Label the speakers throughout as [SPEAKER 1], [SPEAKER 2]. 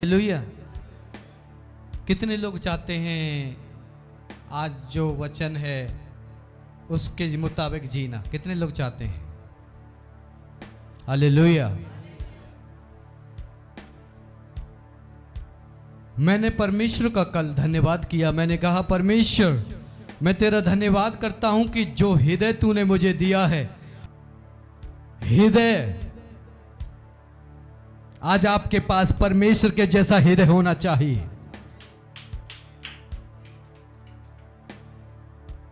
[SPEAKER 1] Hallelujah. कितने लोग चाहते हैं आज जो वचन है उसके मुताबिक जीना? कितने लोग चाहते हैं? हालेलुया। मैंने परमेश्वर का कल धन्यवाद किया। मैंने कहा, परमेश्वर मैं तेरा धन्यवाद करता हूं कि जो हृदय तूने मुझे दिया है, हृदय आज आपके पास परमेश्वर के जैसा हृदय होना चाहिए।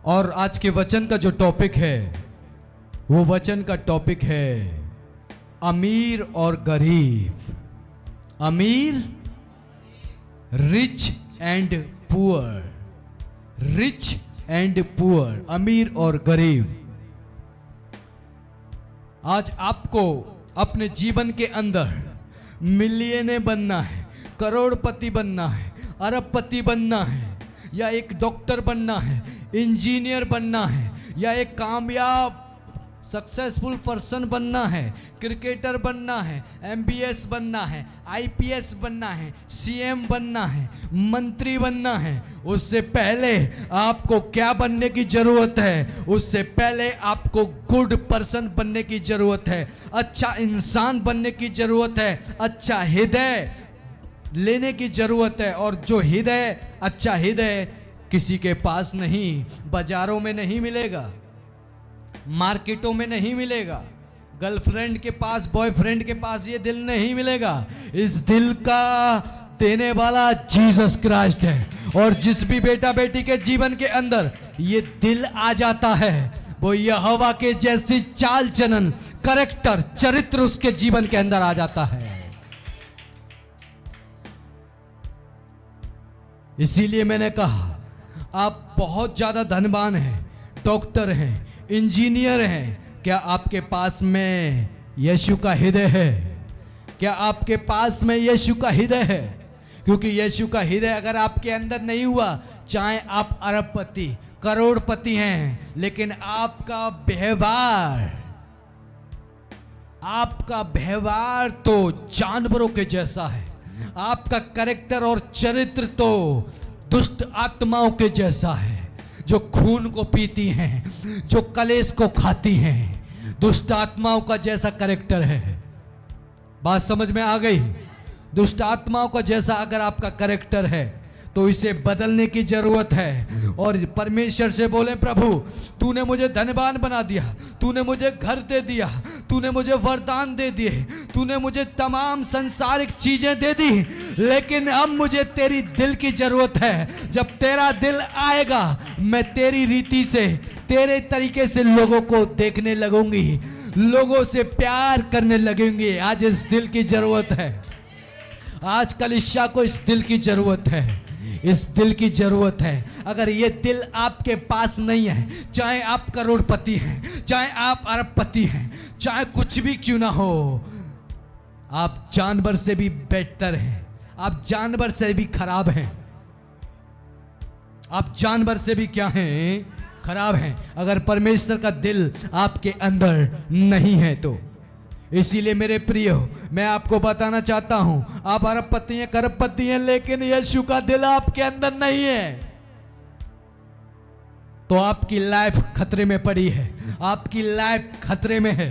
[SPEAKER 1] और आज के वचन का जो टॉपिक है, वो वचन का टॉपिक है अमीर और गरीब। अमीर, rich and poor. Rich and poor, अमीर और गरीब। आज आपको अपने जीवन के अंदर मिलियने बनना है, करोड़पति बनना है, अरबपति बनना है, या एक डॉक्टर बनना है, इंजीनियर बनना है, या एक कामयाब सक्सेसफुल पर्सन बनना है, क्रिकेटर बनना है, एमबीएस बनना है, आईपीएस बनना है, सीएम बनना है, मंत्री बनना है, उससे पहले आपको क्या बनने की जरूरत है? उससे पहले आपको गुड पर्सन बनने की जरूरत है, अच्छा इंसान बनने की जरूरत है, अच्छा हृदय लेने की जरूरत है। और जो हृदय, अच्छा हृदय किसी के पास नहीं, बाजारों में नहीं मिलेगा, मार्केटों में नहीं मिलेगा, गर्लफ्रेंड के पास, बॉयफ्रेंड के पास ये दिल नहीं मिलेगा। इस दिल का देने वाला जीसस क्राइस्ट है। और जिस भी बेटा बेटी के जीवन के अंदर ये दिल आ जाता है, वो यहोवा के जैसी चाल चलन, करैक्टर, चरित्र उसके जीवन के अंदर आ जाता है। इसीलिए मैंने कहा, आप बहुत ज्यादा धनवान हैं, डॉक्टर हैं, इंजीनियर हैं, क्या आपके पास में यीशु का हृदय है? क्या आपके पास में यीशु का हृदय है? क्योंकि यीशु का हृदय अगर आपके अंदर नहीं हुआ, चाहे आप अरबपति, करोड़पति हैं, लेकिन आपका व्यवहार तो जानवरों के जैसा है, आपका कैरेक्टर और चरित्र तो दुष्ट आत्माओं के जैसा है, जो खून को पीती हैं, जो कलेश को खाती हैं, दुष्ट आत्माओं का जैसा कैरेक्टर है। बात समझ में आ गई? दुष्ट आत्माओं का जैसा अगर आपका कैरेक्टर है तो इसे बदलने की जरूरत है। और परमेश्वर से बोले, प्रभु तूने मुझे धनवान बना दिया, तूने मुझे घर दे दिया, तूने मुझे वरदान दे दिए, तूने मुझे तमाम संसारिक चीजें दे दी, लेकिन अब मुझे तेरी दिल की जरूरत है। जब तेरा दिल आएगा, मैं तेरी रीति से, तेरे तरीके से लोगों को देखने लगूंगी, लोगों से प्यार करने लगेंगे। आज इस दिल की जरूरत है। आज कलीसिया को इस दिल की जरूरत है, इस दिल की जरूरत है। अगर ये दिल आपके पास नहीं है, चाहे आप करोड़पति हैं, चाहे आप अरबपति हैं, चाहे कुछ भी क्यों ना हो, आप जानवर से भी बेहतर हैं, आप जानवर से भी खराब हैं, आप जानवर से भी क्या हैं? खराब हैं, अगर परमेश्वर का दिल आपके अंदर नहीं है तो। इसीलिए मेरे प्रियो, मैं आपको बताना चाहता हूं, आप अरबपति हैं, करोड़पति हैं, लेकिन यीशु का दिल आपके अंदर नहीं है तो आपकी लाइफ खतरे में पड़ी है। आपकी लाइफ खतरे में है,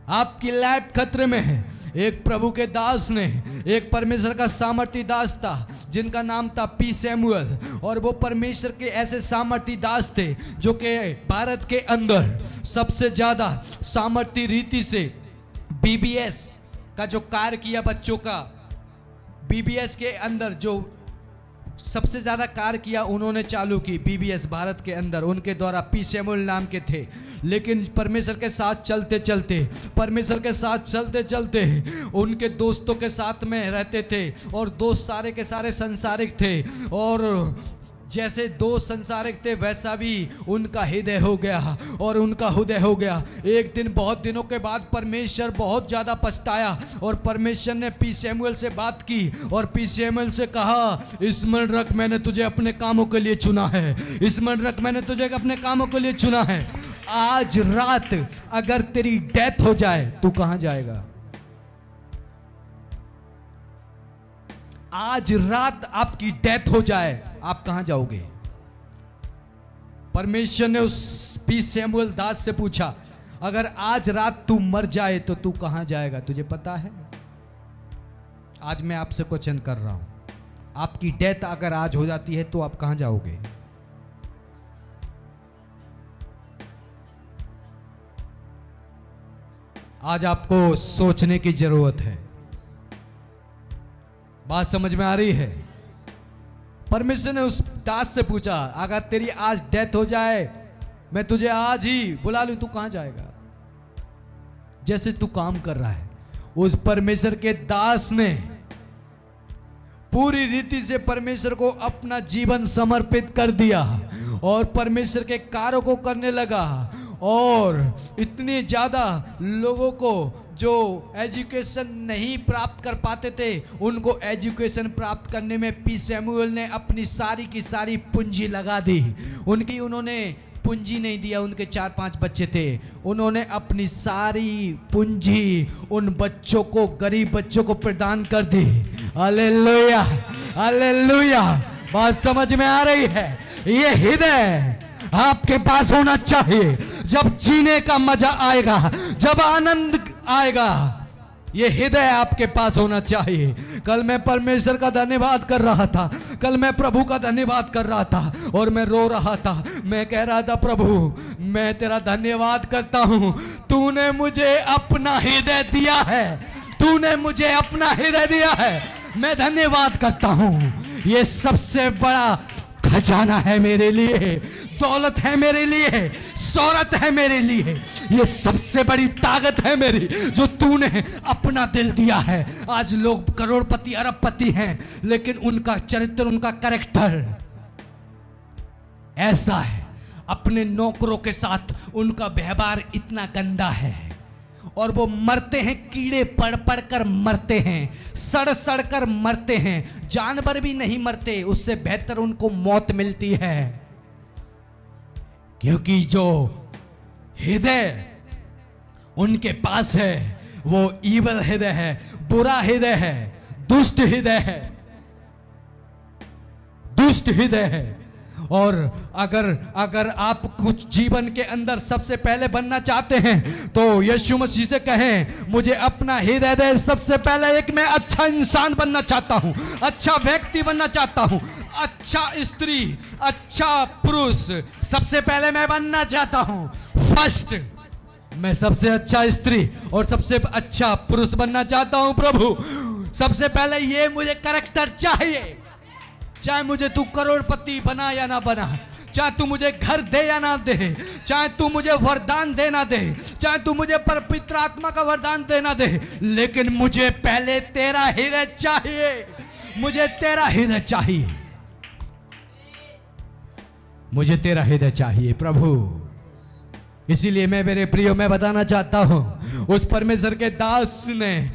[SPEAKER 1] आपकी लाइफ खतरे में है। एक प्रभु के दास ने, एक परमेश्वर का सामर्थी दास था जिनका नाम था पी सैमुअल, और वो परमेश्वर के ऐसे सामर्थी दास थे जो कि भारत के अंदर सबसे ज्यादा सामर्थी रीति से बीबीएस का जो कार्य किया, बच्चों का बीबीएस के अंदर जो सबसे ज्यादा कार्य किया उन्होंने चालू की बीबीएस भारत के अंदर, उनके द्वारा पी सैमुअल नाम के थे। लेकिन परमेश्वर के साथ चलते चलते, परमेश्वर के साथ चलते चलते उनके दोस्तों के साथ में रहते थे, और दोस्त सारे के सारे संसारिक थे, और जैसे दोस्त संसारिक थे वैसा भी उनका हृदय हो गया, और उनका हृदय हो गया। एक दिन, बहुत दिनों के बाद परमेश्वर बहुत ज़्यादा पछताया, और परमेश्वर ने पी सैमुअल से बात की, और पी सैमुअल से कहा, स्मरण रख मैंने तुझे अपने कामों के लिए चुना है, स्मरण रख मैंने तुझे अपने कामों के लिए चुना है। आज रात अगर तेरी डेथ हो जाए, तू कहाँ जाएगा? आज रात आपकी डेथ हो जाए, आप कहां जाओगे? परमेश्वर ने उस पी सैमुअल दास से पूछा, अगर आज रात तू मर जाए तो तू कहां जाएगा? तुझे पता है? आज मैं आपसे क्वेश्चन कर रहा हूं, आपकी डेथ अगर आज हो जाती है तो आप कहां जाओगे? आज आपको सोचने की जरूरत है। बात समझ में आ रही है? परमेश्वर ने उस दास से पूछा, अगर तेरी आज डेथ हो जाए, मैं तुझे आज ही बुला लूं, तू कहां जाएगा? जैसे तू काम कर रहा है, उस परमेश्वर के दास ने पूरी रीति से परमेश्वर को अपना जीवन समर्पित कर दिया और परमेश्वर के कार्यों को करने लगा। और इतने ज़्यादा लोगों को जो एजुकेशन नहीं प्राप्त कर पाते थे, उनको एजुकेशन प्राप्त करने में पी सैमुअल ने अपनी सारी की सारी पूंजी लगा दी। उन्होंने पूंजी नहीं दिया, उनके 4-5 बच्चे थे, उन्होंने अपनी सारी पूंजी उन बच्चों को, गरीब बच्चों को प्रदान कर दी। Hallelujah, hallelujah. बात समझ में आ रही है? ये हृदय आपके पास होना चाहिए। जब जीने का मजा आएगा, जब आनंद आएगा, ये हृदय आपके पास होना चाहिए। कल मैं परमेश्वर का धन्यवाद कर रहा था, कल मैं प्रभु का धन्यवाद कर रहा था और मैं रो रहा था। मैं कह रहा था, प्रभु मैं तेरा धन्यवाद करता हूं, तूने मुझे अपना हृदय दिया है, तूने मुझे अपना हृदय दिया है। मैं धन्यवाद करता हूं। ये सबसे बड़ा खजाना है मेरे लिए, दौलत है मेरे लिए, शौहरत है मेरे लिए, ये सबसे बड़ी ताकत है मेरी, जो तूने अपना दिल दिया है। आज लोग करोड़पति अरबपति हैं, लेकिन उनका चरित्र, उनका कैरेक्टर ऐसा है, अपने नौकरों के साथ उनका व्यवहार इतना गंदा है और वो मरते हैं, कीड़े पड़ पड़ कर मरते हैं, सड़ सड़ कर मरते हैं। जानवर भी नहीं मरते, उससे बेहतर उनको मौत मिलती है, क्योंकि जो हृदय उनके पास है वो ईवल हृदय है, बुरा हृदय है, दुष्ट हृदय है, दुष्ट हृदय है। और अगर आप कुछ जीवन के अंदर सबसे पहले बनना चाहते हैं तो यीशु मसीह से कहें, मुझे अपना हृदय दे। सबसे पहले एक मैं अच्छा इंसान बनना चाहता हूं, अच्छा व्यक्ति बनना चाहता हूं, अच्छा स्त्री, अच्छा पुरुष सबसे पहले मैं बनना चाहता हूं। फर्स्ट मैं सबसे अच्छा स्त्री और सबसे अच्छा पुरुष बनना चाहता हूं। प्रभु सबसे पहले ये मुझे कैरेक्टर चाहिए, चाहे मुझे तू करोड़पति बना या ना बना, चाहे तू मुझे घर दे या ना दे, चाहे तू मुझे वरदान दे ना दे, चाहे तू मुझे पवित्र आत्मा का वरदान दे ना दे, लेकिन मुझे पहले तेरा हृदय चाहिए, मुझे तेरा हृदय चाहिए, मुझे तेरा हृदय चाहिए प्रभु। इसीलिए मैं मेरे प्रियो में बताना चाहता हूं, उस परमेश्वर के दास ने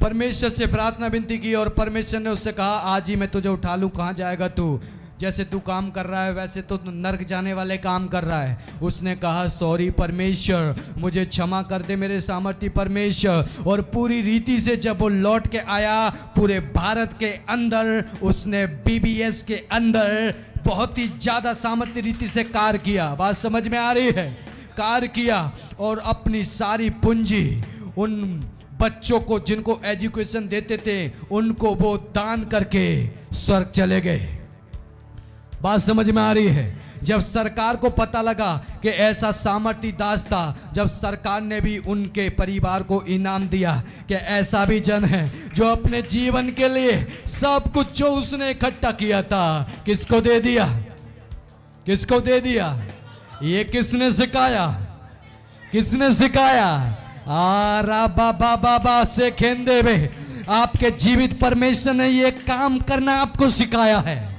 [SPEAKER 1] परमेश्वर से प्रार्थना विनती की और परमेश्वर ने उससे कहा, आज ही मैं तुझे उठा लूं, कहां जाएगा तू? जैसे तू काम कर रहा है वैसे तो नर्क जाने वाले काम कर रहा है। उसने कहा, सॉरी परमेश्वर, मुझे क्षमा कर दे मेरे सामर्थी परमेश्वर। और पूरी रीति से जब वो लौट के आया, पूरे भारत के अंदर उसने बीबीएस के अंदर बहुत ही ज़्यादा सामर्थ्य रीति से कार्य किया। बात समझ में आ रही है? कार्य किया और अपनी सारी पूंजी उन बच्चों को जिनको एजुकेशन देते थे उनको वो दान करके स्वर्ग चले गए। बात समझ में आ रही है? जब सरकार को पता लगा कि ऐसा सामर्थी दास था, जब सरकार ने भी उनके परिवार को इनाम दिया कि ऐसा भी जन है जो अपने जीवन के लिए सब कुछ जो उसने इकट्ठा किया था किसको दे दिया? किसको दे दिया? ये किसने सिखाया? किसने सिखाया? बाबा से खेंदे में आपके जीवित परमेश्वर ने ये काम करना आपको सिखाया है।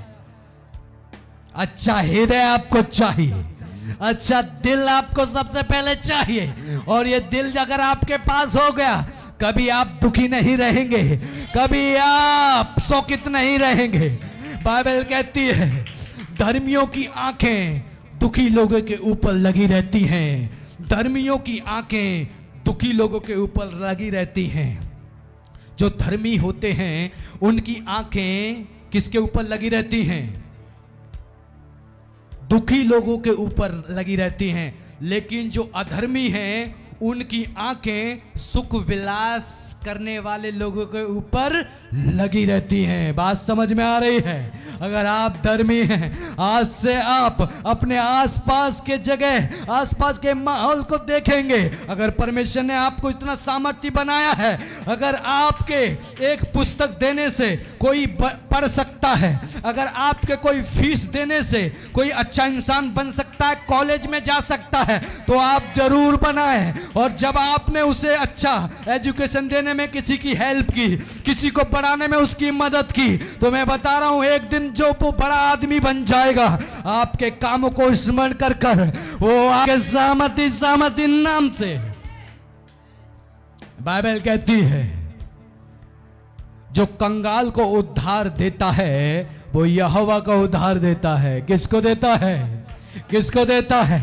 [SPEAKER 1] अच्छा हृदय आपको चाहिए, अच्छा दिल आपको सबसे पहले चाहिए, और ये दिल अगर आपके पास हो गया, कभी आप दुखी नहीं रहेंगे, कभी आप शोकित नहीं रहेंगे। बाइबल कहती है, धर्मियों की आंखें दुखी लोगों के ऊपर लगी रहती हैं, धर्मियों की आंखें दुखी लोगों के ऊपर लगी रहती हैं। जो धर्मी होते हैं उनकी आंखें किसके ऊपर लगी रहती हैं? दुखी लोगों के ऊपर लगी रहती हैं। लेकिन जो अधर्मी हैं उनकी आंखें सुख विलास करने वाले लोगों के ऊपर लगी रहती हैं। बात समझ में आ रही है? अगर आप धर्मी हैं, आज से आप अपने आसपास के जगह, आसपास के माहौल को देखेंगे। अगर परमेश्वर ने आपको इतना सामर्थ्य बनाया है, अगर आपके एक पुस्तक देने से कोई पढ़ सकता है, अगर आपके कोई फीस देने से कोई अच्छा इंसान बन सकता है, कॉलेज में जा सकता है, तो आप जरूर बनाएं। और जब आपने उसे अच्छा एजुकेशन देने में किसी की हेल्प की, किसी को पढ़ाने में उसकी मदद की, तो मैं बता रहा हूं एक दिन जो वो बड़ा आदमी बन जाएगा, आपके कामों को स्मरण कर कर वो आपके सामर्थी नाम से। बाइबल कहती है जो कंगाल को उद्धार देता है वो यहोवा को उद्धार देता है। किसको देता है? किसको देता है?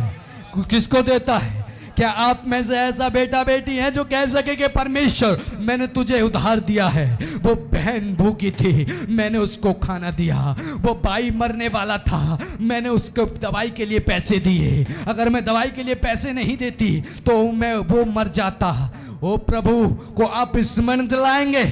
[SPEAKER 1] किसको देता है? क्या आप में से ऐसा बेटा बेटी है जो कह सके कि परमेश्वर मैंने तुझे उधार दिया है? वो बहन भूखी थी, मैंने उसको खाना दिया। वो भाई मरने वाला था, मैंने उसको दवाई के लिए पैसे दिए। अगर मैं दवाई के लिए पैसे नहीं देती तो वो मर जाता। ओ प्रभु को आप स्मरण दिलाएंगे,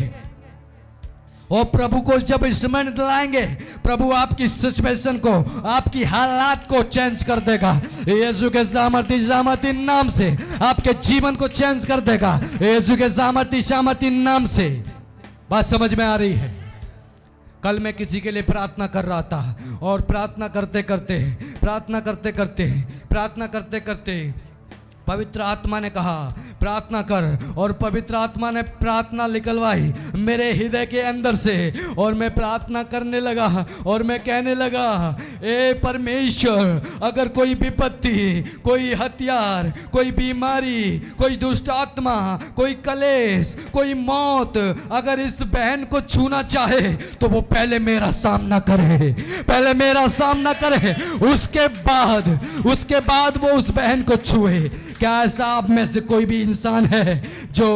[SPEAKER 1] और प्रभु को जब स्मरण दिलाएंगे, प्रभु आपकी सिचुएशन को, आपकी हालात को चेंज कर देगा। यीशु के सामर्थी नाम से आपके जीवन को चेंज कर देगा। यीशु के सामर्थी नाम से। बात समझ में आ रही है? कल मैं किसी के लिए प्रार्थना कर रहा था, और प्रार्थना करते करते पवित्र आत्मा ने कहा प्रार्थना कर, और पवित्र आत्मा ने प्रार्थना निकलवाई मेरे हृदय के अंदर से, और मैं प्रार्थना करने लगा और मैं कहने लगा, ए परमेश्वर, अगर कोई विपत्ति, कोई हथियार, कोई बीमारी, कोई दुष्ट आत्मा, कोई कलेश, कोई मौत अगर इस बहन को छूना चाहे तो वो पहले मेरा सामना करे, पहले मेरा सामना करे, उसके बाद वो उस बहन को छुए। क्या ऐसा आप में से कोई भी इंसान है जो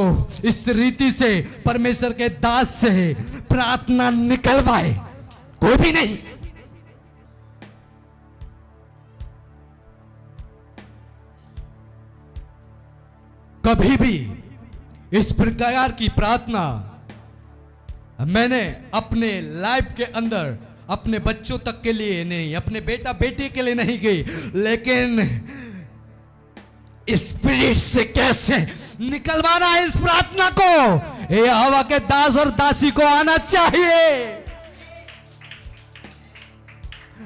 [SPEAKER 1] इस रीति से परमेश्वर के दास से प्रार्थना निकलवाए? कोई भी नहीं। कभी भी इस प्रकार की प्रार्थना मैंने अपने लाइफ के अंदर अपने बच्चों तक के लिए नहीं, अपने बेटा बेटी के लिए नहीं की, लेकिन स्पिरिट से कैसे निकलवाना है इस प्रार्थना को, ये हवा के दास और दासी को आना चाहिए,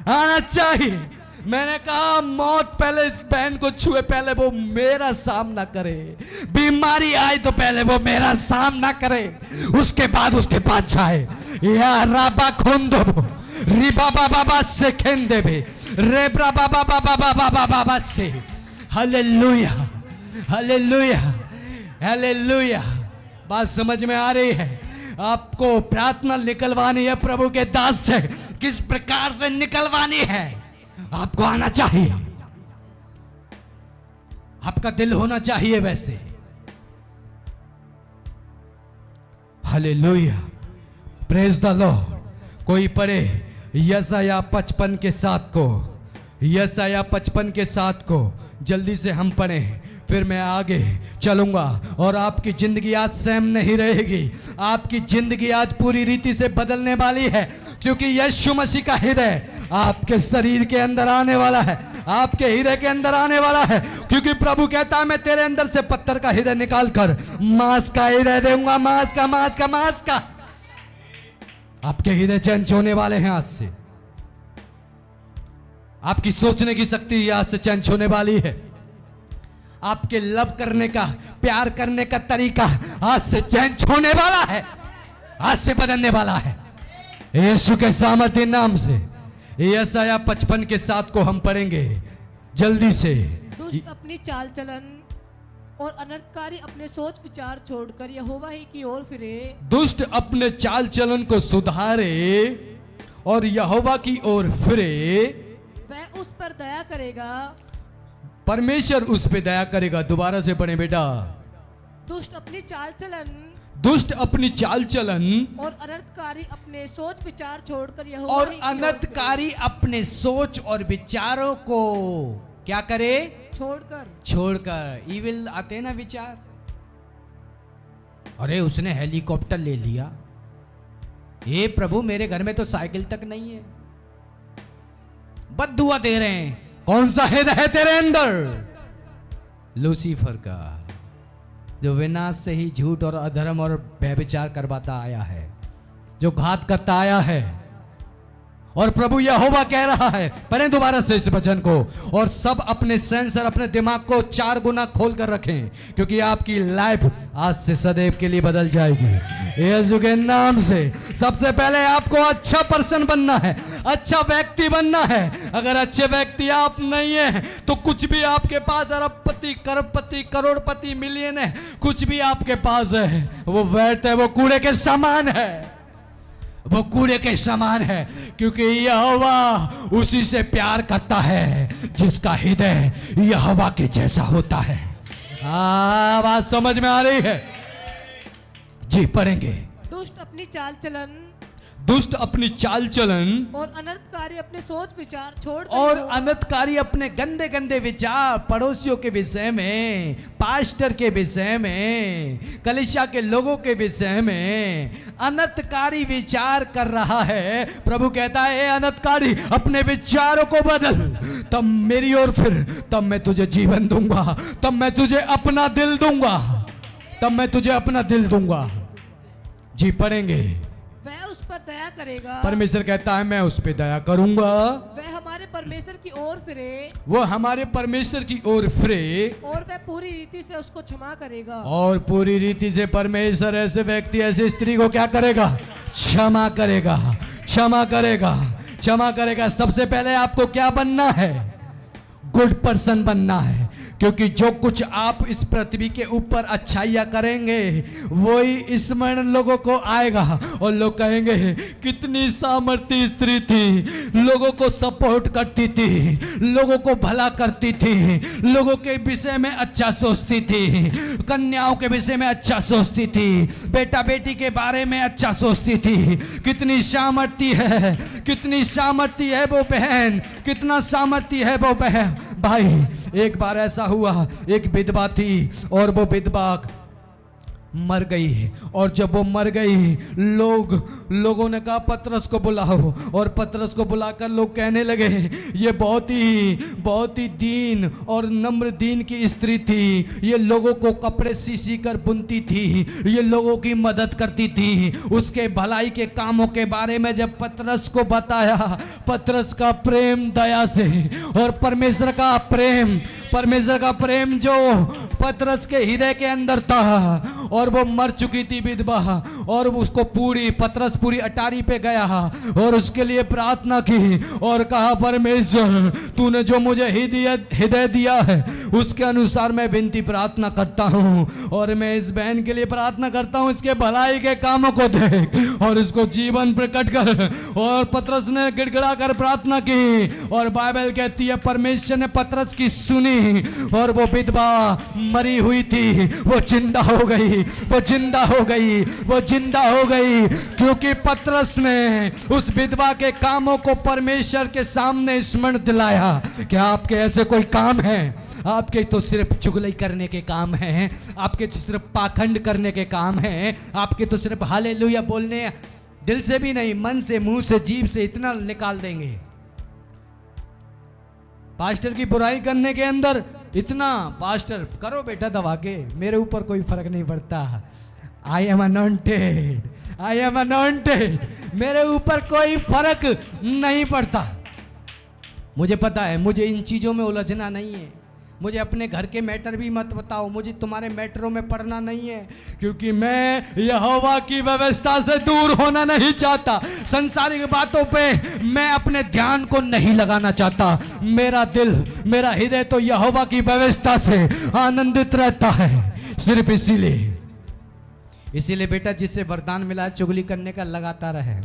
[SPEAKER 1] आना चाहिए। मैंने कहा मौत पहले इस बहन को छुए, पहले वो मेरा सामना करे। बीमारी आए तो पहले वो मेरा सामना करे, उसके बाद उसके पास जाए। या राबा खोंदो रिबा बाबा से खेंदे भी रेबरा बाबा से। Hallelujah, hallelujah, hallelujah. बात समझ में आ रही है? आपको प्रार्थना निकलवानी है प्रभु के दास से, किस प्रकार से निकलवानी है आपको आना चाहिए, आपका दिल होना चाहिए वैसे। Hallelujah, praise the Lord. कोई पढ़े यशायाह 55 के 7 को, यशायाह 55 के 7 को जल्दी से हम पढ़ें, फिर मैं आगे चलूंगा। और आपकी जिंदगी आज सेम नहीं रहेगी, आपकी जिंदगी आज पूरी रीति से बदलने वाली है, क्योंकि यीशु मसीह का हृदय आपके शरीर के अंदर आने वाला है, आपके हृदय के अंदर आने वाला है। क्योंकि प्रभु कहता है मैं तेरे अंदर से पत्थर का हृदय निकाल कर मांस का हृदय दूंगा, मांस का। आपके हृदय चेंज होने वाले हैं आज से। आपकी सोचने की शक्ति आज से चेंज होने वाली है। आपके लव करने का, प्यार करने का तरीका आज से चेंज होने वाला है, आज से बदलने वाला है यीशु के सामर्थ्य नाम से। यशायाह 55 के 7 को हम पढ़ेंगे जल्दी से।
[SPEAKER 2] दुष्ट अपनी चाल चलन और अनर्थकारी अपने सोच विचार छोड़कर यहोवा ही की ओर फिरे। दुष्ट
[SPEAKER 1] अपने चाल चलन को सुधारे और यहोवा की ओर फिरे,
[SPEAKER 2] वह उस पर दया करेगा,
[SPEAKER 1] परमेश्वर उस पे दया करेगा। दोबारा से पढ़े बेटा।
[SPEAKER 2] दुष्ट अपनी चाल चलन,
[SPEAKER 1] दुष्ट अपनी चाल चलन
[SPEAKER 2] और अनर्थकारी अपने सोच विचार छोड़कर यहोवा
[SPEAKER 1] और
[SPEAKER 2] ही की ओर
[SPEAKER 1] अनर्थकारी अपने सोच और विचारों को क्या करे? छोड़कर। ईविल आते हैं ना विचार, अरे उसने हेलीकॉप्टर ले लिया, हे प्रभु मेरे घर में तो साइकिल तक नहीं है। बद्दुआ दे रहे हैं। कौन सा हित है तेरे अंदर? लूसीफर का, जो विनाश से ही झूठ और अधर्म और व्यभिचार करवाता आया है, जो घात करता आया है। और प्रभु यहोवा कह रहा है, पढ़ें दोबारा से इस वचन को, और सब अपने सेंसर अपने दिमाग को 4 गुना खोल कर रखें, क्योंकि आपकी लाइफ आज से सदैव के लिए बदल जाएगी यीशु के नाम से। सबसे पहले आपको अच्छा पर्सन बनना है, अच्छा व्यक्ति बनना है। अगर अच्छे व्यक्ति आप नहीं है तो कुछ भी आपके पास अरबपति, करोड़पति, करोड़पति, मिलियन है, कुछ भी आपके पास है, वो व्यर्थ है, वो कूड़े के समान है, वो कूड़े के समान है। क्योंकि यहोवा उसी से प्यार करता है जिसका हृदय यहोवा के जैसा होता है। बात समझ में आ रही है? जी पढ़ेंगे।
[SPEAKER 2] दुष्ट अपनी चाल चलन और अनर्थकारी अपने सोच विचार छोड़कर
[SPEAKER 1] और अनर्थकारी अपने गंदे गंदे विचार पड़ोसियों के विषय में, पास्टर के विषय में, कलीसिया के लोगों के विषय में अनर्थकारी विचार कर रहा है। प्रभु कहता है, अनर्थकारी अपने विचारों को बदल, तब मेरी ओर फिर, तब मैं तुझे जीवन दूंगा, तब मैं तुझे अपना दिल दूंगा, तब मैं तुझे अपना दिल दूंगा। जी पढ़ेंगे।
[SPEAKER 2] वह उस पर दया करेगा।
[SPEAKER 1] परमेश्वर कहता है मैं उस पर दया करूंगा।
[SPEAKER 2] वह हमारे परमेश्वर की ओर फिरे।
[SPEAKER 1] वो हमारे परमेश्वर की ओर फिरे।
[SPEAKER 2] और वह पूरी रीति से उसको क्षमा करेगा।
[SPEAKER 1] और पूरी रीति से परमेश्वर ऐसे व्यक्ति, ऐसे स्त्री को क्या करेगा? क्षमा करेगा, क्षमा करेगा, क्षमा करेगा। सबसे पहले आपको क्या बनना है? गुड पर्सन बनना है। क्योंकि जो कुछ आप इस पृथ्वी के ऊपर अच्छाइयाँ करेंगे वही स्मरण लोगों को आएगा, और लोग कहेंगे कितनी सामर्थ्य स्त्री थी, लोगों को सपोर्ट करती थी, लोगों को भला करती थी, लोगों के विषय में अच्छा सोचती थी, कन्याओं के विषय में अच्छा सोचती थी, बेटा बेटी के बारे में अच्छा सोचती थी। कितनी सामर्थ्य है, कितनी सामर्थ्य है वो बहन, कितना सामर्थ्य है वो बहन। भाई एक बार ऐसा हुआ, एक विधवा थी और वो विधवा मर गई, और जब वो मर गई लोगों ने कहा पतरस को बुलाओ, और पतरस को बुलाकर लोग कहने लगे ये बहुत ही दीन और नम्र दीन की स्त्री थी, ये लोगों को कपड़े सी कर बुनती थी, ये लोगों की मदद करती थी। उसके भलाई के कामों के बारे में जब पतरस को बताया, पतरस का प्रेम दया से और परमेश्वर का प्रेम जो पतरस के हृदय के अंदर था, और वो मर चुकी थी विधवा, और उसको पतरस पूरी अटारी पे गया और उसके लिए प्रार्थना की और कहा परमेश्वर तूने जो मुझे हृदय दिया है उसके अनुसार मैं विनती प्रार्थना करता हूँ, और मैं इस बहन के लिए प्रार्थना करता हूँ, इसके भलाई के कामों को देख और इसको जीवन प्रकट कर। और पतरस ने गिड़गिड़ा कर प्रार्थना की, और बाइबल कहती है परमेश्वर ने पतरस की सुनी, और वो विधवा मरी हुई थी वो जिंदा हो गई, वो जिंदा हो गई, वो जिंदा हो गई, क्योंकि पतरस ने उस विधवा के कामों को परमेश्वर के सामने स्मरण दिलाया। क्या आपके ऐसे कोई काम है? आपके तो सिर्फ चुगली करने के काम हैं, आपके तो सिर्फ पाखंड करने के काम हैं, आपके तो सिर्फ हालेलुया बोलने, दिल से भी नहीं, मन से, मुंह से, जीभ से इतना निकाल देंगे। पास्टर की बुराई करने के अंदर इतना, पास्टर करो बेटा दबा के, मेरे ऊपर कोई फर्क नहीं पड़ता, I am anointed, I am anointed, मेरे ऊपर कोई फर्क नहीं पड़ता। मुझे पता है मुझे इन चीज़ों में उलझना नहीं है, मुझे अपने घर के मैटर भी मत बताओ, मुझे तुम्हारे मैटरों में पढ़ना नहीं है, क्योंकि मैं यहोवा की व्यवस्था से दूर होना नहीं चाहता। संसारिक बातों पे मैं अपने ध्यान को नहीं लगाना चाहता। मेरा दिल, मेरा हृदय तो यहोवा की व्यवस्था से आनंदित रहता है। सिर्फ इसीलिए बेटा जिससे वरदान मिला है चुगली करने का लगाता रहे,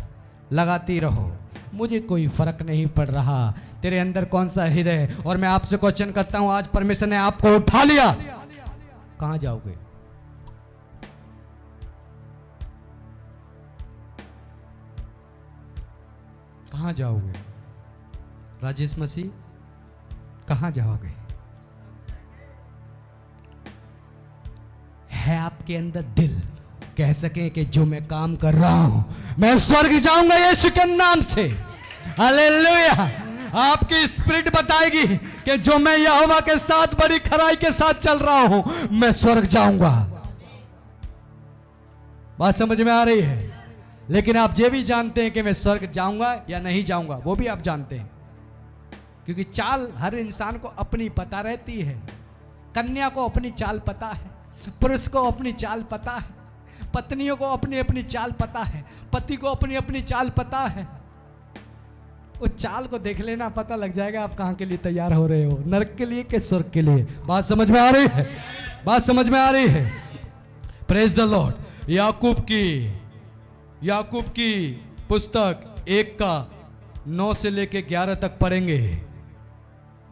[SPEAKER 1] लगाती रहो, मुझे कोई फर्क नहीं पड़ रहा तेरे अंदर कौन सा हृदय। और मैं आपसे क्वेश्चन करता हूं, आज परमेश्वर ने आपको उठा लिया, कहां जाओगे? कहाँ जाओगे? राजेश मसीह, कहाँ जाओगे? है आपके अंदर दिल कह सके कि जो मैं काम कर रहा हूं मैं स्वर्ग जाऊंगा यीशु के नाम से। हालेलुया। आपकी स्पिरिट बताएगी कि जो मैं यहोवा के साथ बड़ी खराई के साथ चल रहा हूं मैं स्वर्ग जाऊंगा। बात समझ में आ रही है? लेकिन आप ये भी जानते हैं कि मैं स्वर्ग जाऊंगा या नहीं जाऊंगा, वो भी आप जानते हैं, क्योंकि चाल हर इंसान को अपनी पता रहती है। कन्या को अपनी चाल पता है, पुरुष को अपनी चाल पता है, पत्नियों को अपनी अपनी चाल पता है, पति को अपनी अपनी चाल पता है। उस चाल को देख लेना, पता लग जाएगा आप कहां के लिए तैयार हो रहे हो, नरक के लिए कि स्वर्ग के लिए। बात समझ में आ रही है? बात समझ में आ रही है? Praise the Lord. याकूब की पुस्तक 1:9 से लेके 11 तक पढ़ेंगे।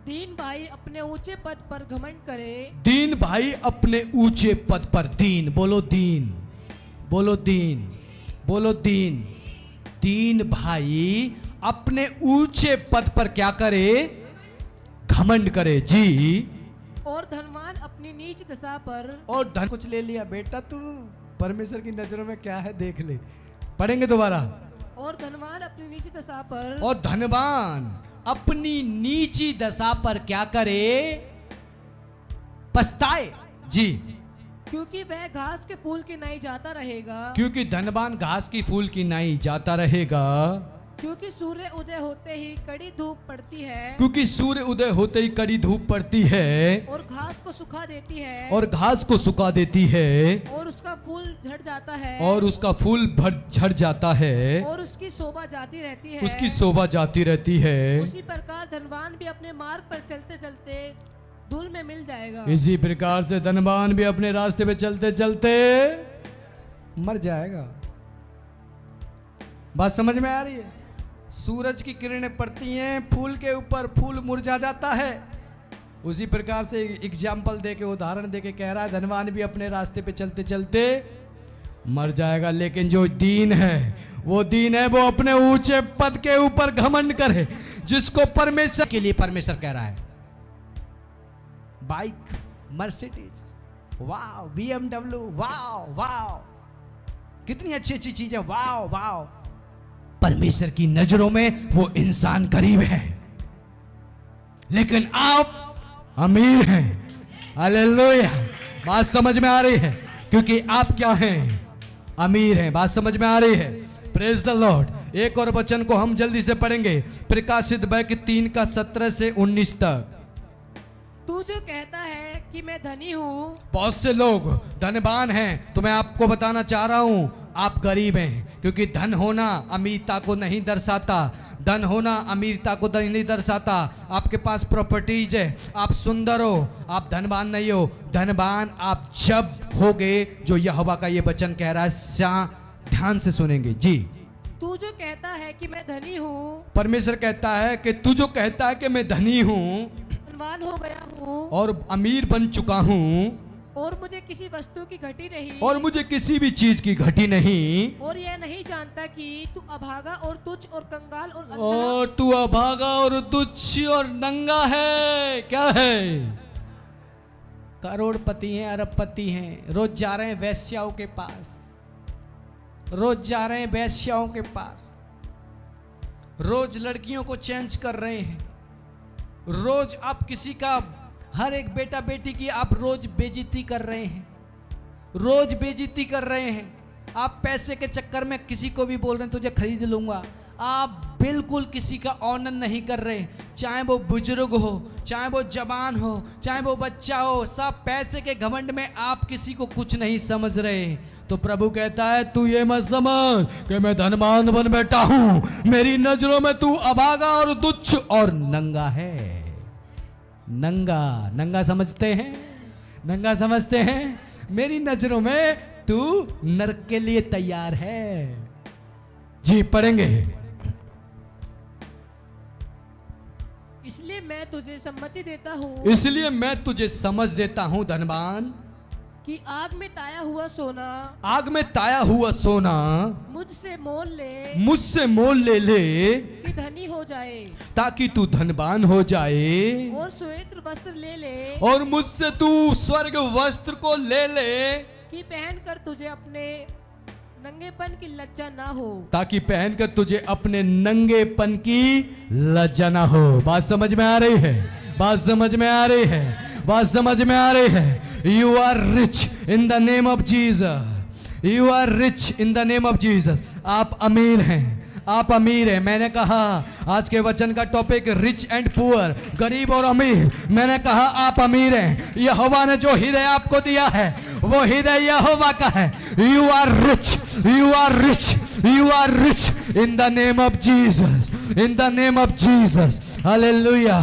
[SPEAKER 2] दीन भाई अपने ऊंचे पद पर घमंड करे।
[SPEAKER 1] दीन भाई अपने ऊंचे पद पर, दीन बोलो, दीन बोलो, दीन बोलो, दीन। दीन भाई अपने ऊंचे पद पर क्या करे? घमंड करे जी।
[SPEAKER 2] और धनवान अपनी नीच दशा पर।
[SPEAKER 1] और धन कुछ ले लिया बेटा, तू परमेश्वर की नजरों में क्या है देख ले। पढ़ेंगे दोबारा।
[SPEAKER 2] और धनवान अपनी नीची दशा पर।
[SPEAKER 1] और धनवान अपनी नीची दशा पर क्या करे? पछताए जी।
[SPEAKER 2] क्योंकि वह घास के फूल की नाई जाता रहेगा।
[SPEAKER 1] क्योंकि धनवान घास की फूल की नाई जाता रहेगा।
[SPEAKER 2] क्योंकि सूर्य उदय होते ही कड़ी धूप पड़ती है।
[SPEAKER 1] क्योंकि सूर्य उदय होते ही कड़ी धूप पड़ती है।
[SPEAKER 2] और घास को सुखा देती है।
[SPEAKER 1] और घास को सुखा देती है।
[SPEAKER 2] और उसका फूल झड़ जाता है।
[SPEAKER 1] और उसका फूल झड़ जाता है।
[SPEAKER 2] और उसकी शोभा जाती रहती है।
[SPEAKER 1] उसकी शोभा जाती रहती है।
[SPEAKER 2] उसी प्रकार धनवान भी अपने मार्ग पर चलते चलते धूल में मिल जाएगा।
[SPEAKER 1] इसी प्रकार से धनवान भी अपने रास्ते पे चलते चलते मर जाएगा। बात समझ में आ रही है? सूरज की किरणें पड़ती हैं फूल के ऊपर, फूल मुरझा जाता है। उसी प्रकार से एग्जाम्पल देके, उदाहरण देके कह रहा है धनवान भी अपने रास्ते पे चलते चलते मर जाएगा। लेकिन जो दीन है वो दीन है, वो अपने ऊंचे पद के ऊपर घमंड करे, जिसको परमेश्वर के लिए परमेश्वर कह रहा है बाइक, मर्सिडीज, वाव, BMW, वाव वाव, कितनी अच्छी अच्छी चीजें, वाव वाव। परमेश्वर की नजरों में वो इंसान गरीब है, लेकिन आप अमीर हैं। हालेलुया। बात समझ में आ रही है? क्योंकि आप क्या हैं? अमीर हैं। बात समझ में आ रही है? Praise the Lord. एक और वचन को हम जल्दी से पढ़ेंगे, प्रकाशित वाक्य 3:17 से 19 तक।
[SPEAKER 2] तू जो कहता है कि मैं धनी हूँ।
[SPEAKER 1] बहुत से लोग धनवान हैं, तो मैं आपको बताना चाह रहा हूं आप गरीब हैं, क्योंकि धन होना अमीरता को नहीं दर्शाता। धन होना अमीरता को नहीं दर्शाता। आपके पास प्रॉपर्टीज है, आप सुंदर हो, आप धनवान नहीं हो। धनवान आप जब होगे, जो यहोवा का ये वचन कह रहा है, ध्यान से सुनेंगे जी।
[SPEAKER 2] तू जो कहता है कि मैं धनी हूँ।
[SPEAKER 1] परमेश्वर कहता है कि तू जो कहता है कि मैं धनी हूँ,
[SPEAKER 2] धनवान हो गया हूँ
[SPEAKER 1] और अमीर बन चुका हूँ,
[SPEAKER 2] और मुझे किसी वस्तु की घटी नहीं,
[SPEAKER 1] और मुझे किसी भी चीज की घटी नहीं,
[SPEAKER 2] और यह नहीं जानता कि तू अभागा और तुच्छ और कंगाल और अंधा,
[SPEAKER 1] और तू अभागा और तुच्छ और नंगा है। क्या है? करोड़पति हैं, अरबपति हैं, रोज जा रहे हैं वैश्याओं के पास, रोज जा रहे हैं वैश्याओं के पास, रोज लड़कियों को चेंज कर रहे हैं, रोज आप किसी का, हर एक बेटा बेटी की आप रोज बेइज्जती कर रहे हैं, रोज बेइज्जती कर रहे हैं। आप पैसे के चक्कर में किसी को भी बोल रहे हैं तुझे खरीद लूंगा, आप बिल्कुल किसी का ऑनर नहीं कर रहे, चाहे वो बुजुर्ग हो, चाहे वो जवान हो, चाहे वो बच्चा हो, सब पैसे के घमंड में आप किसी को कुछ नहीं समझ रहे। तो प्रभु कहता है तू ये मत समझ कि मैं धनवान बन बैठा हूं, मेरी नजरों में तू अभागा और तुच्छ और नंगा है। नंगा, नंगा समझते हैं? नंगा समझते हैं? मेरी नजरों में तू नरक के लिए तैयार है जी। पढ़ेंगे।
[SPEAKER 2] इसलिए मैं तुझे सम्मति देता हूँ,
[SPEAKER 1] इसलिए मैं तुझे समझ देता हूं धनवान,
[SPEAKER 2] कि आग में ताया हुआ सोना
[SPEAKER 1] आग में ताया हुआ सोना
[SPEAKER 2] मुझसे मोल ले,
[SPEAKER 1] मुझसे मोल ले ले,
[SPEAKER 2] कि धनी हो जाए,
[SPEAKER 1] ताकि तू धनवान हो जाए,
[SPEAKER 2] और श्वेत वस्त्र ले ले,
[SPEAKER 1] और मुझसे तू स्वर्ग वस्त्र को ले ले,
[SPEAKER 2] कि पहनकर तुझे अपने नंगेपन की लज्जा ना हो,
[SPEAKER 1] ताकि पहनकर तुझे अपने नंगेपन की लज्जा ना हो। बात समझ में आ रही है? बात समझ में आ रही है? बात समझ में आ रही है? You are rich in the name of Jesus. You are rich in the name of Jesus. आप अमीर हैं, आप अमीर हैं। मैंने कहा आज के वचन का टॉपिक रिच एंड पुअर, गरीब और अमीर। मैंने कहा आप अमीर हैं। यहोवा ने जो हृदय आपको दिया है वो हृदय यहोवा का है। You are rich, you are rich, you are rich in the name of Jesus, in the name of Jesus. Hallelujah.